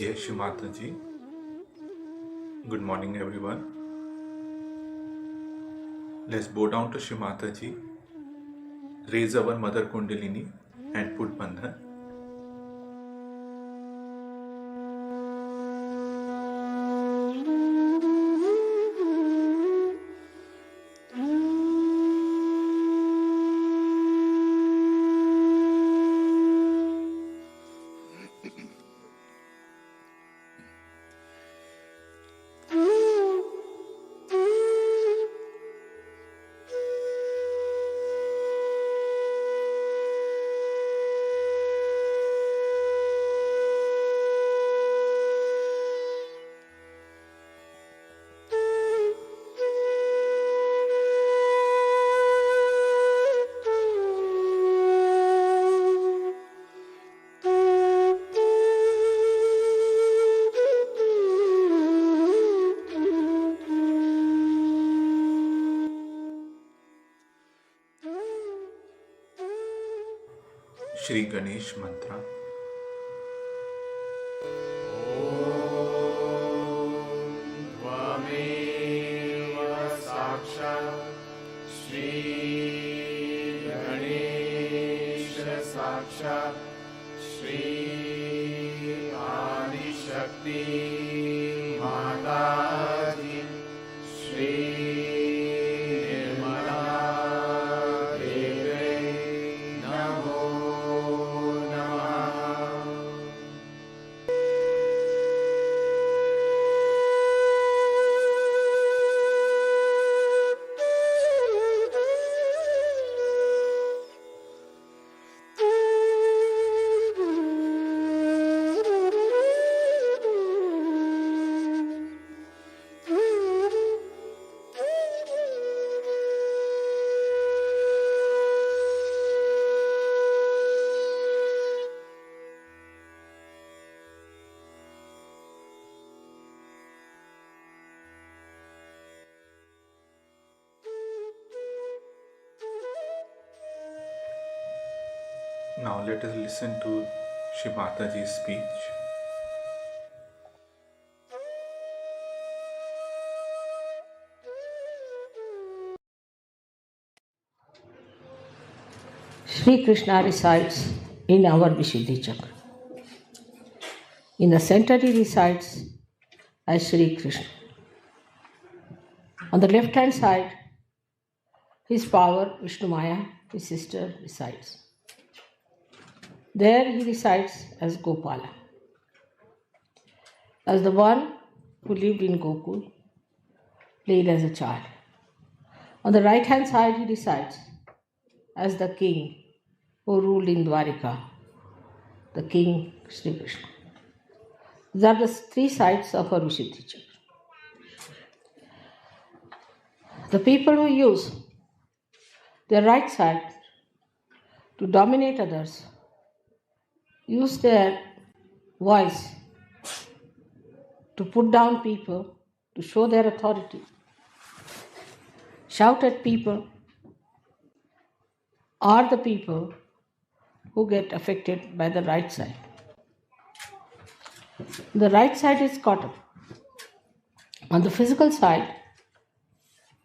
Jai Shri Mataji. Good morning, everyone. Let's bow down to Shri Mataji, raise our Mother Kundalini and put Bandhan. Shri Ganesh Mantra. Now let us listen to Shri Mataji's speech. Sri Krishna resides in our Vishuddhi Chakra. In the center he resides as Sri Krishna. On the left hand side, his power, Vishnu Maya, his sister, resides. There he resides as Gopala, as the one who lived in Gokul, played as a child. On the right hand side, he resides as the king who ruled in Dwarika, the king Sri Krishna. These are the three sides of our Vishuddhi Chakra. The people who use their right side to dominate others use their voice to put down people, to show their authority, shout at people, are the people who get affected by the right side. The right side is caught up. On the physical side,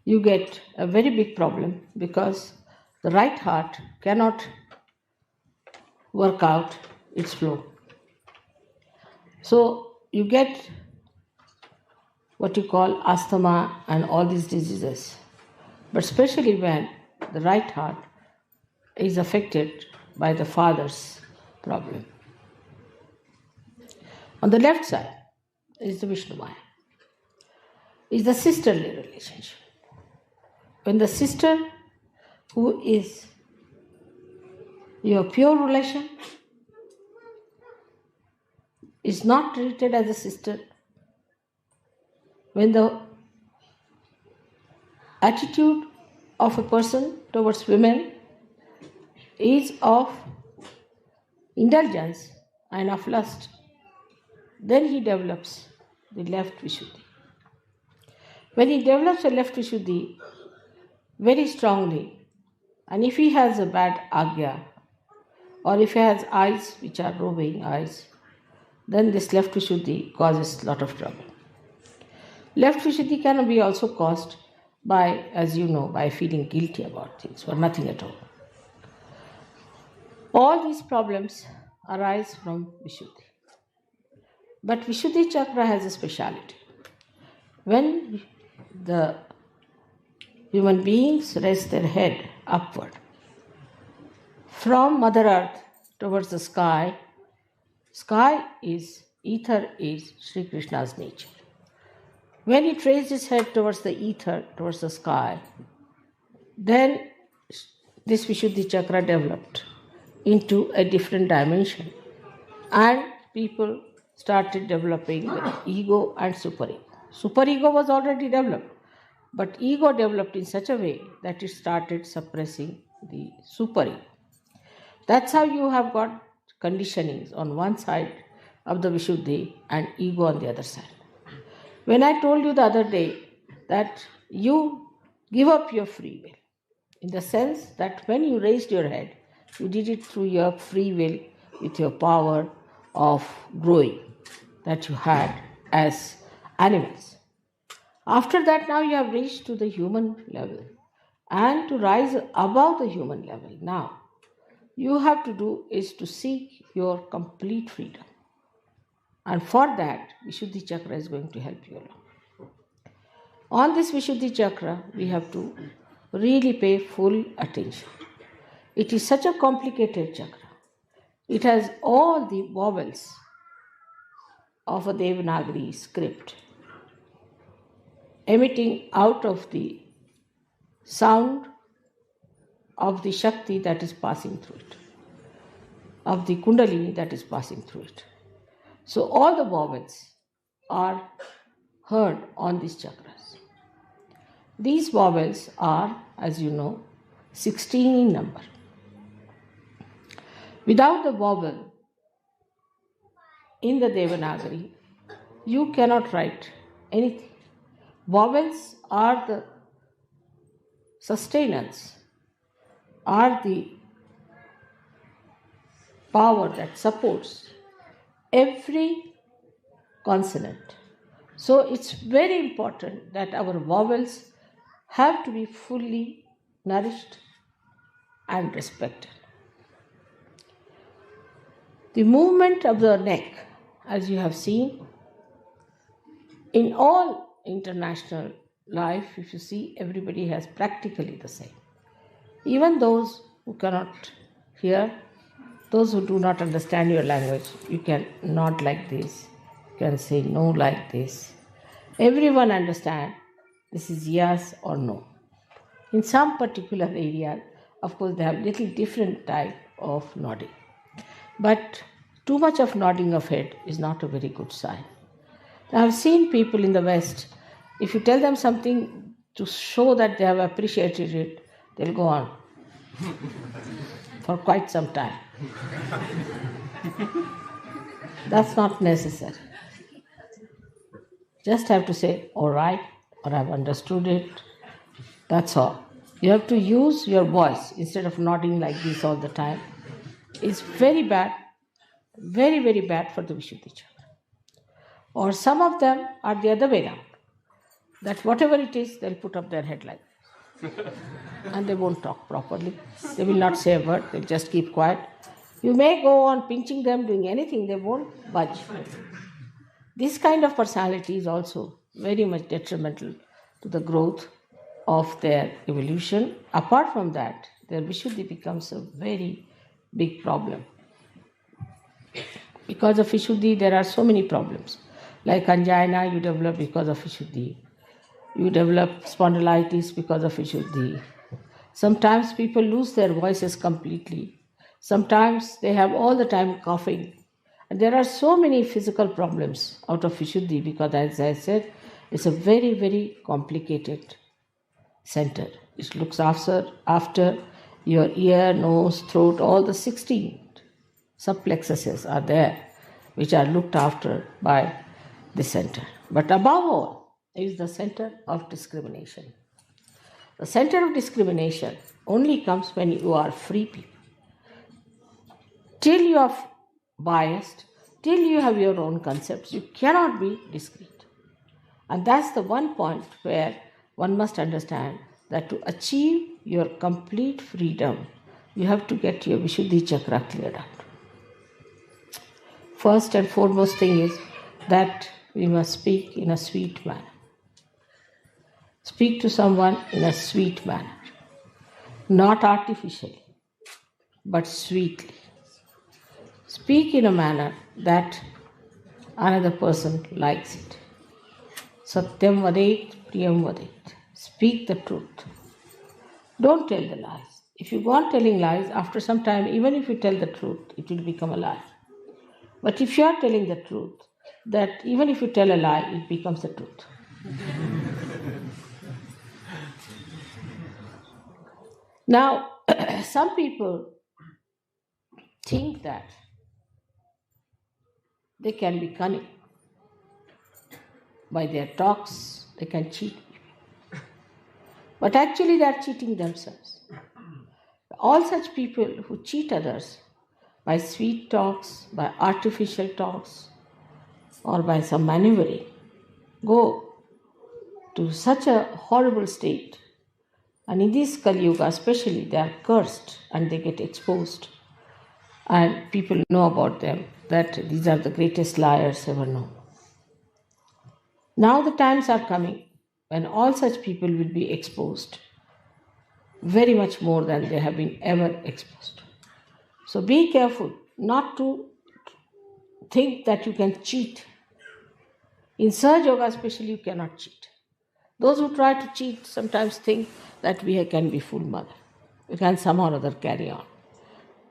you get a very big problem because the right heart cannot work out its flow. So you get what you call asthma and all these diseases. But especially when the right heart is affected by the father's problem. On the left side is the Vishnu Maya, is the sisterly relationship. When the sister, who is your pure relation, is not treated as a sister, when the attitude of a person towards women is of indulgence and of lust, then he develops the left Vishuddhi. When he develops a left Vishuddhi very strongly, and if he has a bad agya, or if he has eyes which are roving eyes, then this left Vishuddhi causes a lot of trouble. Left Vishuddhi can be also caused by, as you know, by feeling guilty about things or nothing at all. All these problems arise from Vishuddhi. But Vishuddhi Chakra has a speciality. When the human beings raise their head upward from Mother Earth towards the sky, ether is Sri Krishna's nature. When he raised his head towards the ether, towards the sky, then this Vishuddhi Chakra developed into a different dimension, and people started developing the ego and superego. Superego was already developed, but ego developed in such a way that it started suppressing the superego. That's how you have got conditionings on one side of the Vishuddhi and ego on the other side. When I told you the other day that you give up your free will, in the sense that when you raised your head, you did it through your free will with your power of growing that you had as animals. After that, now you have reached to the human level. And to rise above the human level, now you have to do is to seek your complete freedom. And for that, Vishuddhi Chakra is going to help you along. On this Vishuddhi Chakra, we have to really pay full attention. It is such a complicated chakra. It has all the vowels of a Devanagari script emitting out of the sound of the Shakti that is passing through it, of the Kundalini that is passing through it. So all the vowels are heard on these chakras. These vowels are, as you know, 16 in number. Without the vowel in the Devanagari, you cannot write anything. Vowels are the sustenance, are the power that supports every consonant. So it's very important that our vowels have to be fully nourished and respected. The movement of the neck, as you have seen, in all international life, if you see, everybody has practically the same. Even those who cannot hear, those who do not understand your language, you can nod like this, you can say no like this. Everyone understand this is yes or no. In some particular area, of course, they have little different type of nodding. But too much of nodding of head is not a very good sign. I have seen people in the West, if you tell them something to show that they have appreciated it, they'll go on for quite some time. That's not necessary. Just have to say, all right, or I've understood it. That's all. You have to use your voice instead of nodding like this all the time. It's very bad, very, very bad for the Vishuddhi chakra. Or some of them are the other way around. That whatever it is, they'll put up their head like this. And they won't talk properly. They will not say a word, they'll just keep quiet. You may go on pinching them, doing anything, they won't budge. This kind of personality is also very much detrimental to the growth of their evolution. Apart from that, their Vishuddhi becomes a very big problem. Because of Vishuddhi, there are so many problems. Like angina, you develop because of Vishuddhi. You develop spondylitis because of Vishuddhi. Sometimes people lose their voices completely. Sometimes they have all the time coughing. And there are so many physical problems out of Vishuddhi because, as I said, it's a very, very complicated center. It looks after your ear, nose, throat, all the 16 subplexuses are there, which are looked after by the center. But above all is the center of discrimination. The center of discrimination only comes when you are free people. Till you are biased, till you have your own concepts, you cannot be discrete. And that's the one point where one must understand that to achieve your complete freedom, you have to get your Vishuddhi chakra cleared out. First and foremost thing is that we must speak in a sweet manner. Speak to someone in a sweet manner, not artificially, but sweetly. Speak in a manner that another person likes it. Satyam vadet, priyam vadet. Speak the truth. Don't tell the lies. If you go on telling lies, after some time, even if you tell the truth, it will become a lie. But if you are telling the truth, that even if you tell a lie, it becomes the truth. Now, some people think that they can be cunning. By their talks, they can cheat people. But actually, they are cheating themselves. All such people who cheat others by sweet talks, by artificial talks, or by some maneuvering, go to such a horrible state. And in this Kali Yuga especially, they are cursed and they get exposed. And people know about them, that these are the greatest liars ever known. Now the times are coming when all such people will be exposed very much more than they have been ever exposed. So be careful not to think that you can cheat. In Sahaja Yoga especially, you cannot cheat. Those who try to cheat sometimes think that we can be full mother. We can somehow or other carry on.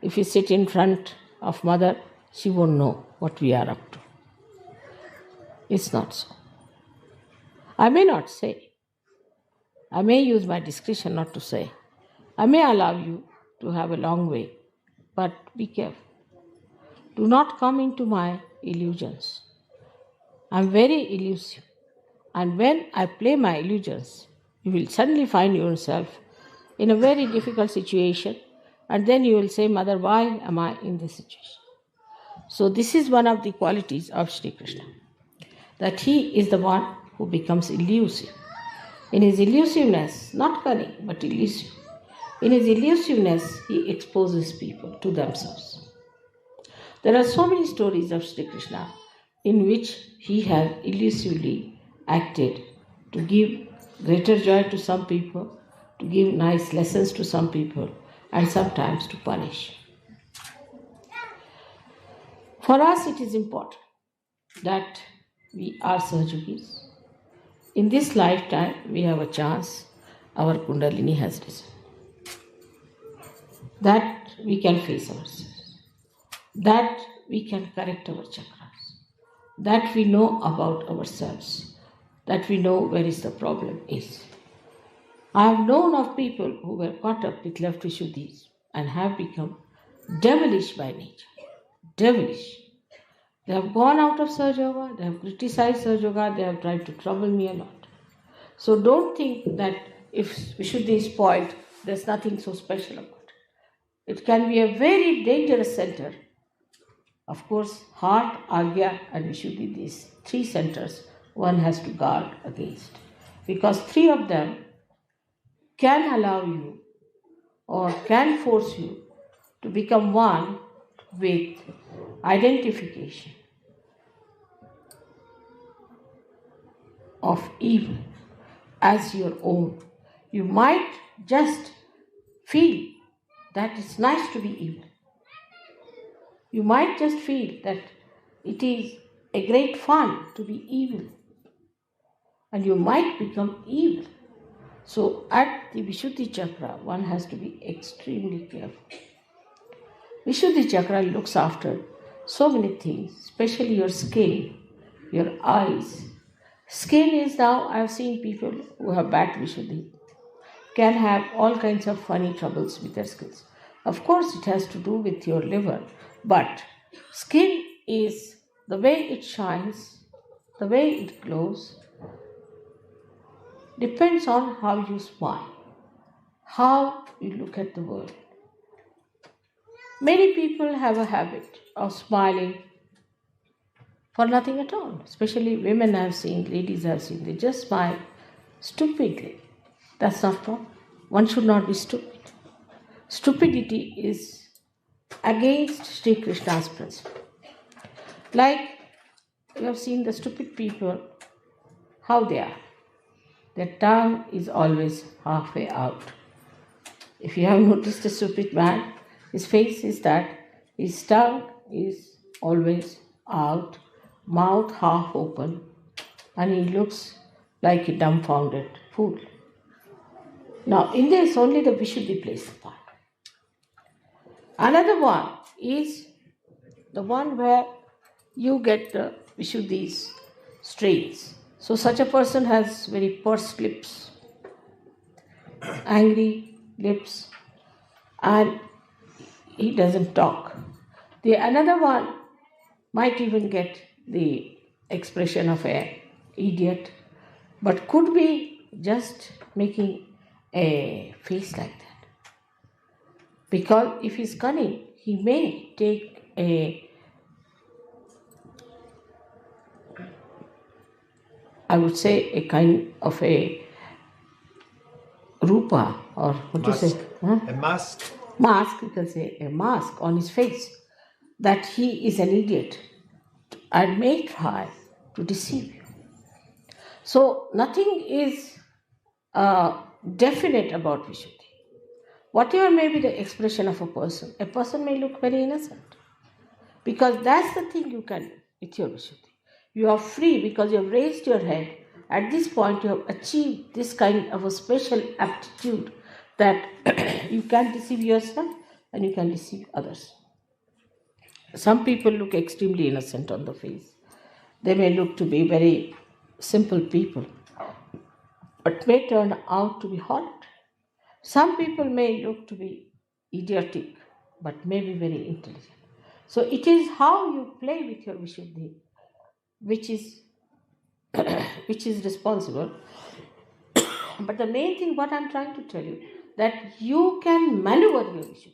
If you sit in front of mother, she won't know what we are up to. It's not so. I may not say. I may use my discretion not to say. I may allow you to have a long way, but be careful. Do not come into my illusions. I'm very elusive. And when I play my illusions, you will suddenly find yourself in a very difficult situation, and then you will say, Mother, why am I in this situation? So this is one of the qualities of Sri Krishna, that he is the one who becomes elusive. In his elusiveness, not cunning, but elusive. In his elusiveness, he exposes people to themselves. There are so many stories of Sri Krishna in which he has elusively acted to give greater joy to some people, to give nice lessons to some people, and sometimes to punish. For us, it is important that we are Sahajogis. In this lifetime, we have a chance, our Kundalini has risen, that we can face ourselves, that we can correct our chakras, that we know about ourselves, that we know where is the problem is. I have known of people who were caught up with left Vishuddhis and have become devilish by nature. Devilish. They have gone out of Sahaja Yoga, they have criticized Sahaja Yoga, they have tried to trouble me a lot. So don't think that if Vishuddhi is spoiled, there's nothing so special about it. It can be a very dangerous center. Of course, heart, Agya, and Vishuddhi, these three centers, one has to guard against. Because three of them can allow you or can force you to become one with identification of evil as your own. You might just feel that it's nice to be evil. You might just feel that it is a great fun to be evil. And you might become evil. So at the Vishuddhi Chakra, one has to be extremely careful. Vishuddhi Chakra looks after so many things, especially your skin, your eyes. Skin is now, I have seen people who have bad Vishuddhi can have all kinds of funny troubles with their skins. Of course, it has to do with your liver, but skin is the way it shines, the way it glows, depends on how you smile, how you look at the world. Many people have a habit of smiling for nothing at all, especially women I have seen, ladies I have seen, they just smile stupidly. That's not proper. One should not be stupid. Stupidity is against Sri Krishna's principle. Like you have seen the stupid people, how they are. Their tongue is always halfway out. If you have noticed a stupid man, his face is that his tongue is always out, mouth half open, and he looks like a dumbfounded fool. Now, in this, only the Vishuddhi plays the part. Another one is the one where you get the Vishuddhi's strains. So, such a person has very pursed lips, angry lips, and he doesn't talk. The another one might even get the expression of an idiot, but could be just making a face like that. Because if he's cunning, he may take I would say a kind of a rupa, or what do you say? Huh? A mask. Mask, you can say a mask on his face, that he is an idiot and may try to deceive you. So nothing is definite about Vishuddhi. Whatever may be the expression of a person may look very innocent. Because that's the thing you can do with your Vishuddhi. You are free because you have raised your head. At this point, you have achieved this kind of a special aptitude that you can deceive yourself and you can deceive others. Some people look extremely innocent on the face. They may look to be very simple people, but may turn out to be horrid. Some people may look to be idiotic, but may be very intelligent. So it is how you play with your Vishuddhi which is responsible. But the main thing, what I'm trying to tell you, that you can maneuver your Vishuddhi.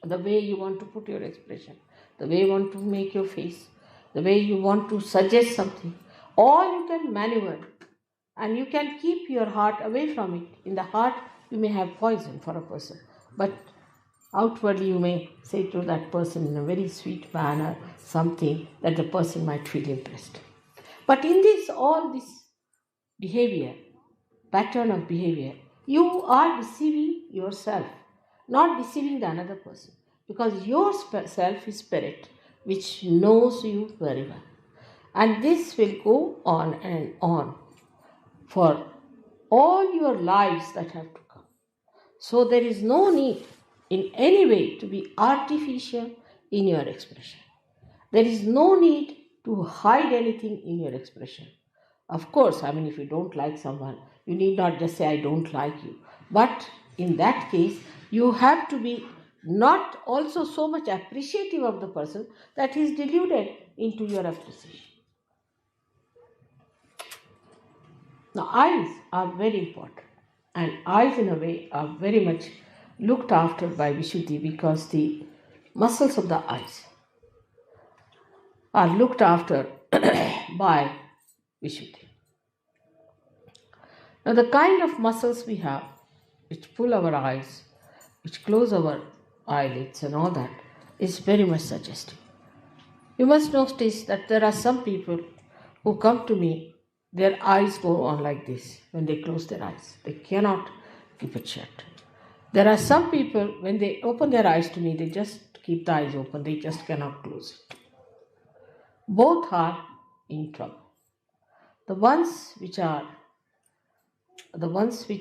The way you want to put your expression, the way you want to make your face, the way you want to suggest something, all you can maneuver. And you can keep your heart away from it. In the heart, you may have poison for a person, but outwardly you may say to that person in a very sweet manner something that the person might feel impressed. But in this, all this behavior, pattern of behavior, you are deceiving yourself, not deceiving the another person, because your self is spirit which knows you very well. And this will go on and on for all your lives that have to come. So there is no need in any way to be artificial in your expression. There is no need to hide anything in your expression. Of course, if you don't like someone, you need not just say, I don't like you. But in that case, you have to be not also so much appreciative of the person that he is deluded into your appreciation. Now, eyes are very important, and eyes in a way are very much looked after by Vishuddhi because the muscles of the eyes are looked after by Vishuddhi. Now, the kind of muscles we have, which pull our eyes, which close our eyelids and all that, is very much suggestive. You must notice that there are some people who come to me, their eyes go on like this when they close their eyes. They cannot keep it shut. There are some people, when they open their eyes to me, they just keep the eyes open, they just cannot close it. Both are in trouble. The ones which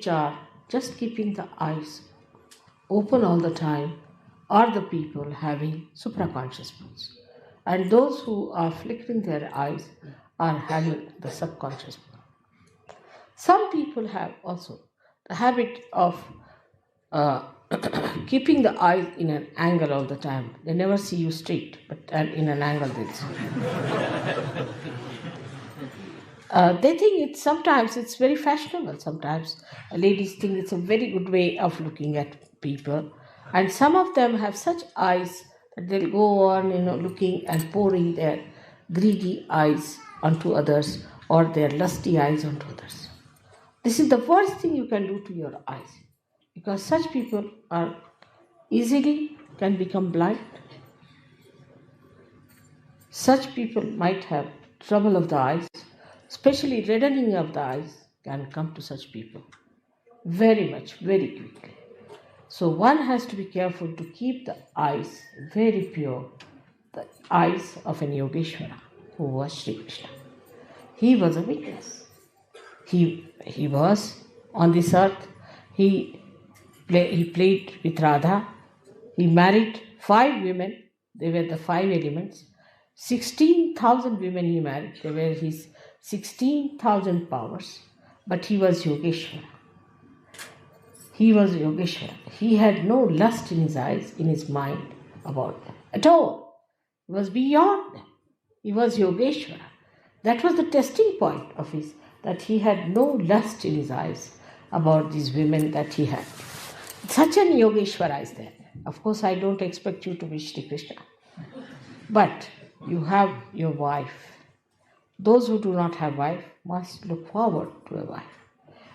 are just keeping the eyes open all the time are the people having supraconscious moods. And those who are flickering their eyes are having the subconscious mood. Some people have also the habit of keeping the eyes in an angle all the time. They never see you straight, but in an angle they'll see. They think sometimes it's very fashionable. Sometimes ladies think it's a very good way of looking at people. And some of them have such eyes that they'll go on, looking and pouring their greedy eyes onto others or their lusty eyes onto others. This is the worst thing you can do to your eyes, because such people are easily can become blind. Such people might have trouble of the eyes, especially reddening of the eyes can come to such people very much, very quickly. So one has to be careful to keep the eyes very pure, the eyes of an Yogeshwara who was Sri Krishna. He was a witness. He was on this earth. He played with Radha. He married 5 women. They were the 5 elements. 16,000 women he married. They were his 16,000 powers. But he was Yogeshwara. He was Yogeshwara. He had no lust in his eyes, in his mind about them at all. He was beyond them. He was Yogeshwara. That was the testing point of his, that he had no lust in his eyes about these women that he had. Such an Yogeshwara is there. Of course, I don't expect you to be Shri Krishna. But you have your wife. Those who do not have wife must look forward to a wife.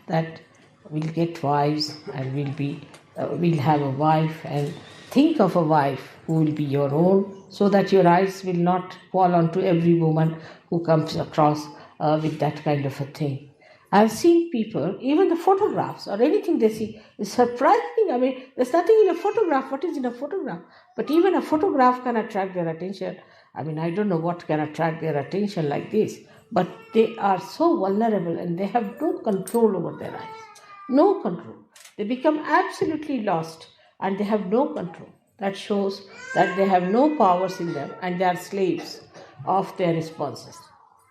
That we'll get wives and we'll have a wife, and think of a wife who will be your own, so that your eyes will not fall onto every woman who comes across with that kind of a thing. I've seen people, even the photographs or anything they see is surprising. There's nothing in a photograph. What is in a photograph? But even a photograph can attract their attention. I don't know what can attract their attention like this, but they are so vulnerable and they have no control over their eyes. No control. They become absolutely lost and they have no control. That shows that they have no powers in them and they are slaves of their responses.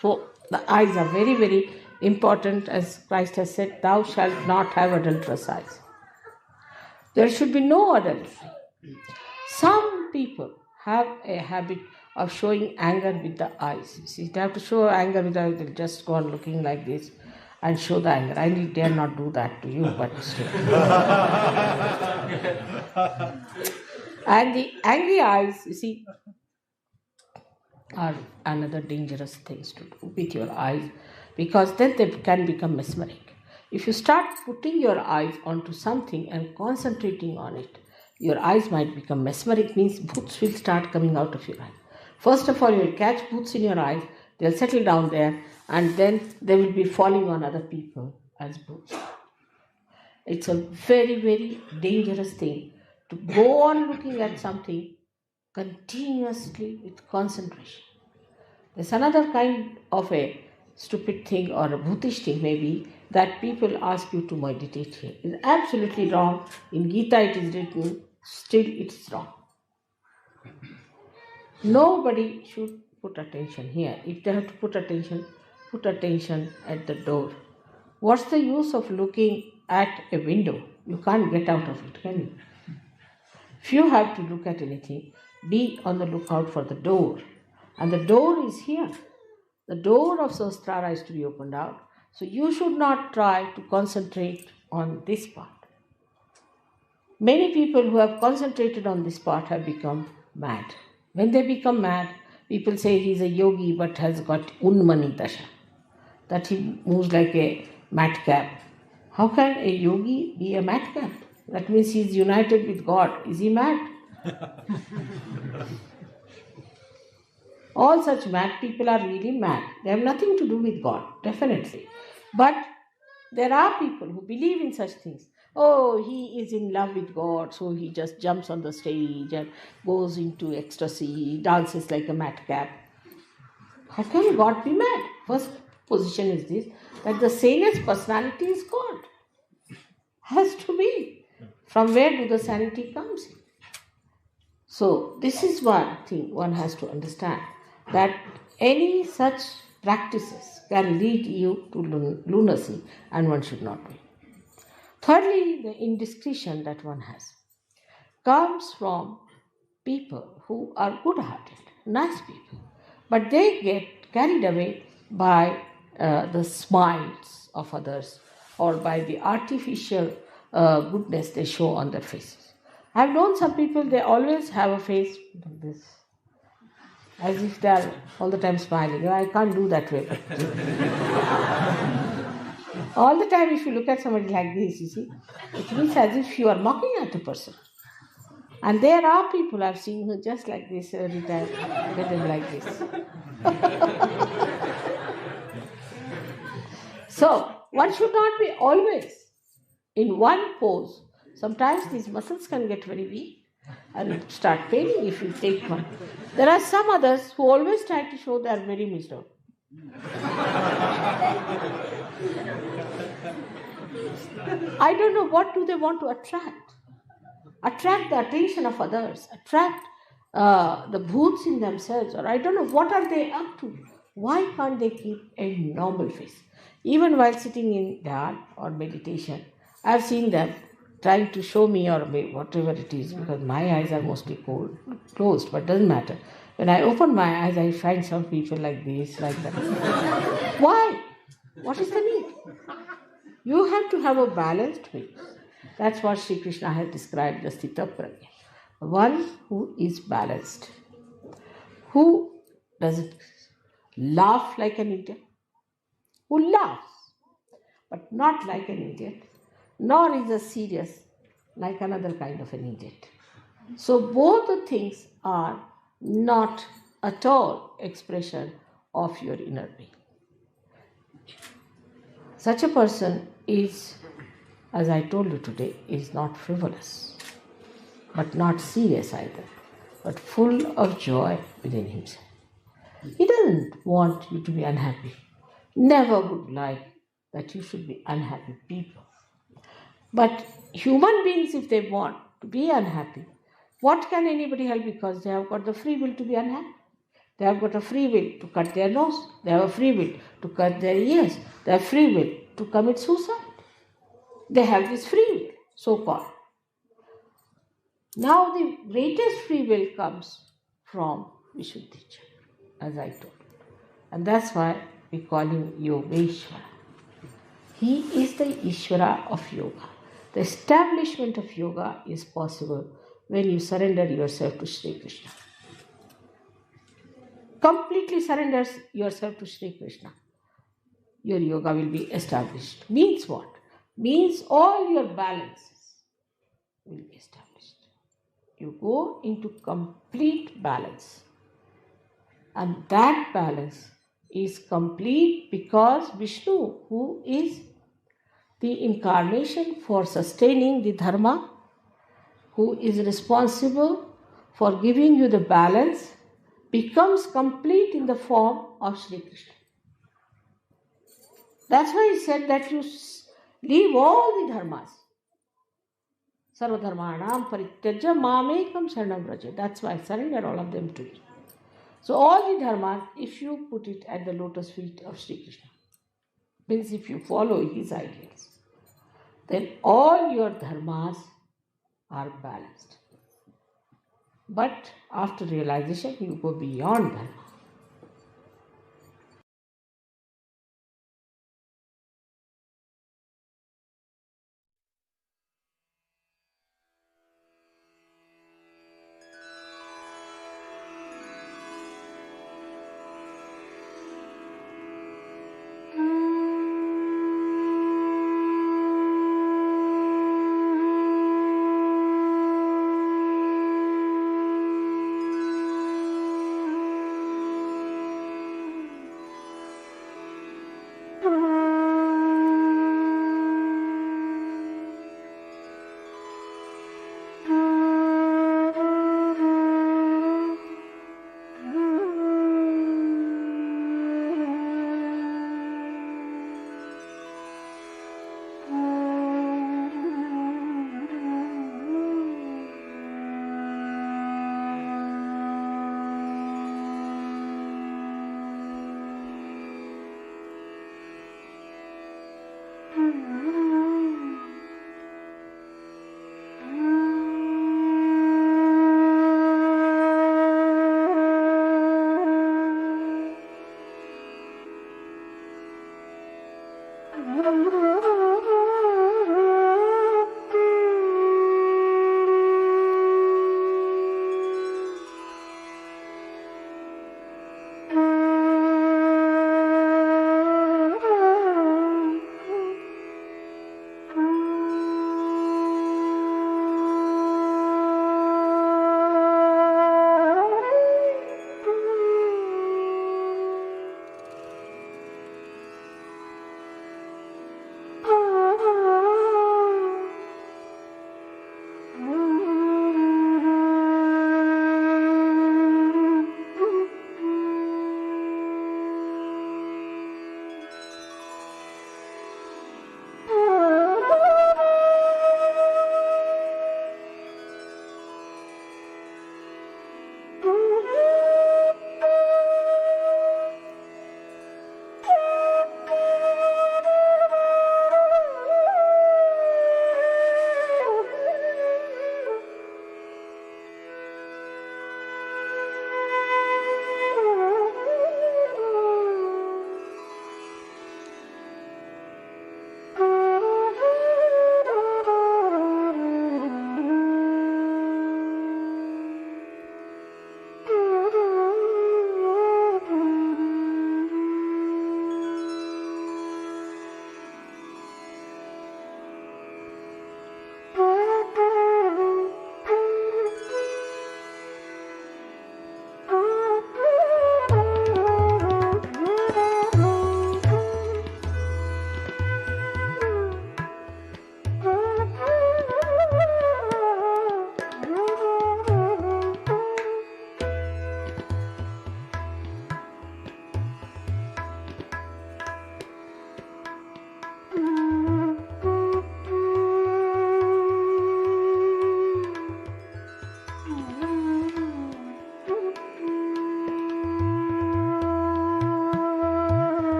So the eyes are very, very important, as Christ has said, thou shalt not have adulterous eyes. There should be no adultery. Some people have a habit of showing anger with the eyes. See, they have to show anger with the eyes, they'll just go on looking like this and show the anger. I dare not do that to you, but still. And the angry eyes, you see, are another dangerous things to do with your eyes, because then they can become mesmeric. If you start putting your eyes onto something and concentrating on it, your eyes might become mesmeric, means bhoots will start coming out of your eye. First of all, you will catch bhoots in your eyes, they'll settle down there, and then they will be falling on other people as booths. It's a very, very dangerous thing to go on looking at something continuously with concentration. There's another kind of a stupid thing or a bhutish thing maybe that people ask you to meditate here. It's absolutely wrong. In Gita it is written, still it's wrong. Nobody should put attention here. If they have to put attention at the door. What's the use of looking at a window? You can't get out of it, can you? If you have to look at anything, be on the lookout for the door. And the door is here. The door of Sahasrara is to be opened out. So you should not try to concentrate on this part. Many people who have concentrated on this part have become mad. When they become mad, people say he's a yogi but has got unmani dasha, that he moves like a madcap. How can a yogi be a madcap? That means he's united with God. Is he mad? All such mad people are really mad. They have nothing to do with God, definitely. But there are people who believe in such things. Oh, he is in love with God, so he just jumps on the stage and goes into ecstasy, dances like a madcap. How can God be mad? First position is this, that the sanest personality is God. Has to be. From where do the sanity comes in? So this is one thing one has to understand, that any such practices can lead you to lunacy and one should not do it. Thirdly, the indiscretion that one has comes from people who are good-hearted, nice people, but they get carried away by the smiles of others or by the artificial goodness they show on their faces. I've known some people, they always have a face like this, as if they are all the time smiling. I can't do that way. All the time, if you look at somebody like this, you see, it means as if you are mocking at a person. And there are people I've seen who just like this every time, get them like this. So, one should not be always in one pose. Sometimes these muscles can get very weak and start paining if you take one. There are some others who always try to show they are very miserable. I don't know, what do they want to attract? Attract the attention of others, attract the bhoots in themselves, or I don't know, what are they up to? Why can't they keep a normal face? Even while sitting in dhyan or meditation, I've seen them trying to show me, or whatever it is, because my eyes are mostly closed, but doesn't matter. When I open my eyes, I find some people like this, like that. Why? What is the need? You have to have a balanced face. That's what Sri Krishna has described as Sthita Prajna. One who is balanced, who doesn't laugh like an idiot, who laughs, but not like an idiot, nor is as serious like another kind of an idiot. So both the things are not at all expression of your inner being. Such a person is, as I told you today, is not frivolous, but not serious either, but full of joy within himself. He doesn't want you to be unhappy. Never would like that you should be unhappy people. But human beings, if they want to be unhappy, what can anybody help? Because they have got the free will to be unhappy. They have got a free will to cut their nose. They have a free will to cut their ears. They have free will to commit suicide. They have this free will, so-called. Now the greatest free will comes from Vishuddhicha, as I told you. And that's why we call him Yogeshwara. He is the Ishvara of yoga. The establishment of yoga is possible when you surrender yourself to Sri Krishna. Completely surrender yourself to Sri Krishna. Your yoga will be established. Means what? Means all your balances will be established. You go into complete balance. And that balance is complete because Vishnu, who is the incarnation for sustaining the dharma, who is responsible for giving you the balance, becomes complete in the form of Sri Krishna. That's why he said that you leave all the dharmas. Sarvadharmanam parityajya mamekam sharanam vraja. That's why I surrender all of them to you. So all the dharmas, if you put it at the lotus feet of Sri Krishna, means if you follow his ideals, then all your dharmas are balanced. But after realization, you go beyond dharma.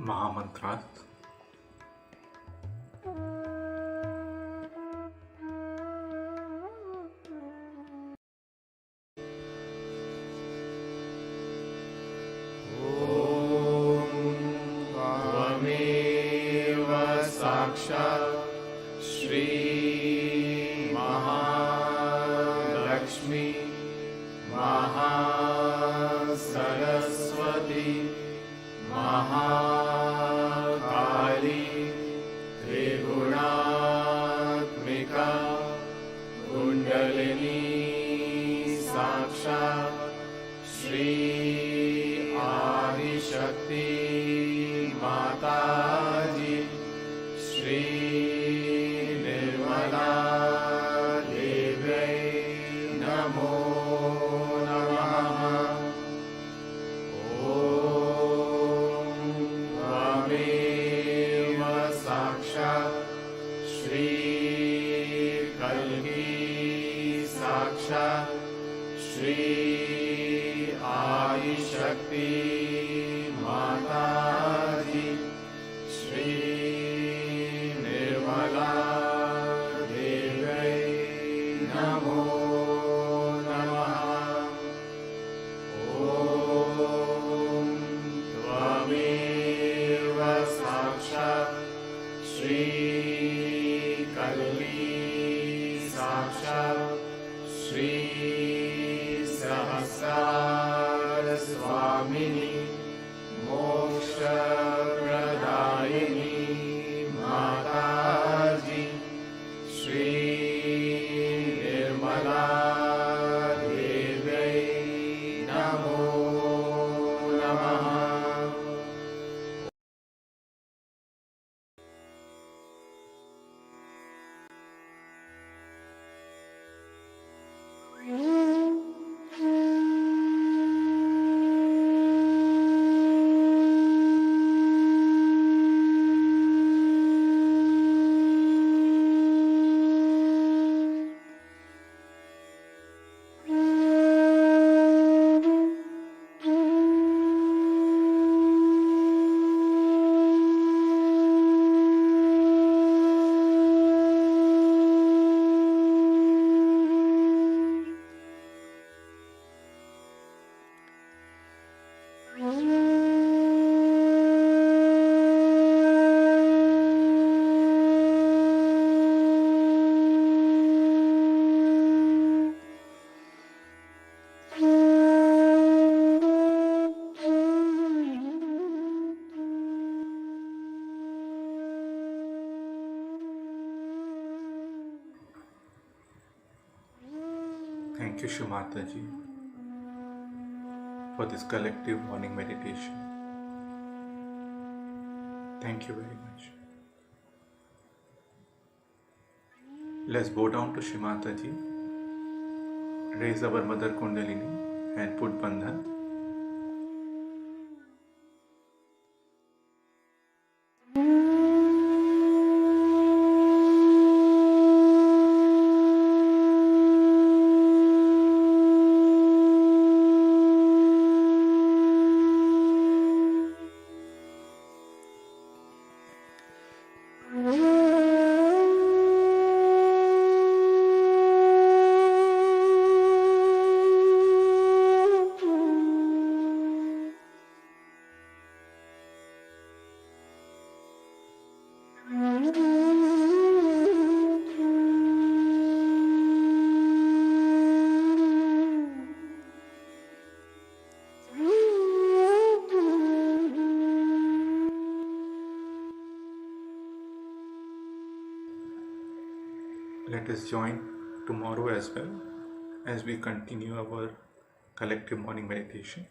महामंत्रार्थ। त्वमेव साक्षात् श्री महालक्ष्मी महासरस्वती महाकाली त्रिगुणात्मिका कुण्डलिनी साक्षात् श्री आदिशक्ति माताजी श्री निर्मला देव्यै नमो नमः। ॐ त्वमेव साक्षात् श्री कल्की साक्षात् श्री आदिशक्ति माताजी श्री निर्मला देव्यै नमो नमः। ॐ त्वमेव साक्षात् श्री कल्की साक्षात् श्री सहस्रार स्वामिनी मोक्षप्रदायिनी माताजी श्री निर्मला देव्यै नमो नमः। Thank you, Shimataji, for this collective morning meditation. Thank you very much. Let's bow down to Shimataji, raise our Mother Kundalini and put Bandhan. Let us join tomorrow as well as we continue our collective morning meditation.